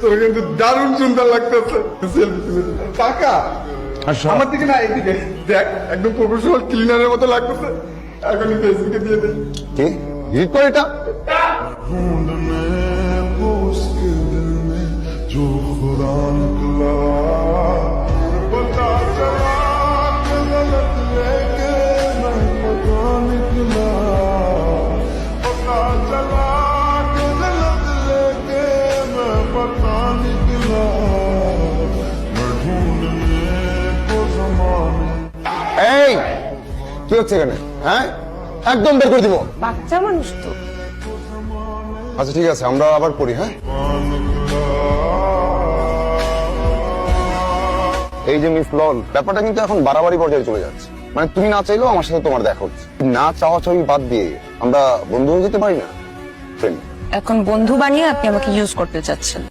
তোর কিন্তু দারুণ সুন্দর লাগতেছে। কাকা আমার দিকে না, এইদিকে দেখ, একদম প্রফেশনাল ক্লিনারের মতো লাগতেছে। এখন ফেসবুকে দিয়ে দেই। কি ডিলিট করে এটা? ढूंढने को उसके दिल में जो खुदा निकला, पता चला कि गलत लेके मैं पता निकला, पता चला कि गलत लेके मैं पता निकला, मैं ढूंढने को जमाने। এই কি হচ্ছে এখানে? হ্যাঁ, একদম বের করে দিব। বাচ্চা মানুষ তো। আচ্ছা ঠিক আছে, আমরা আবার করি। হ্যাঁ, এই যে মিস লল, ব্যাপারটা কিন্তু এখন বাড়াবাড়ি পর্যায়ে চলে যাচ্ছে। মানে তুমি না চাইলেও আমার সাথে তোমার দেখা হচ্ছে। না চাওয়া চাওয়ি বাদ দিয়ে আমরা বন্ধু হয়ে যেতে পারি না? ফ্রেন্ড। এখন বন্ধু বানিয়ে আপনি আমাকে ইউজ করতে চাচ্ছেন।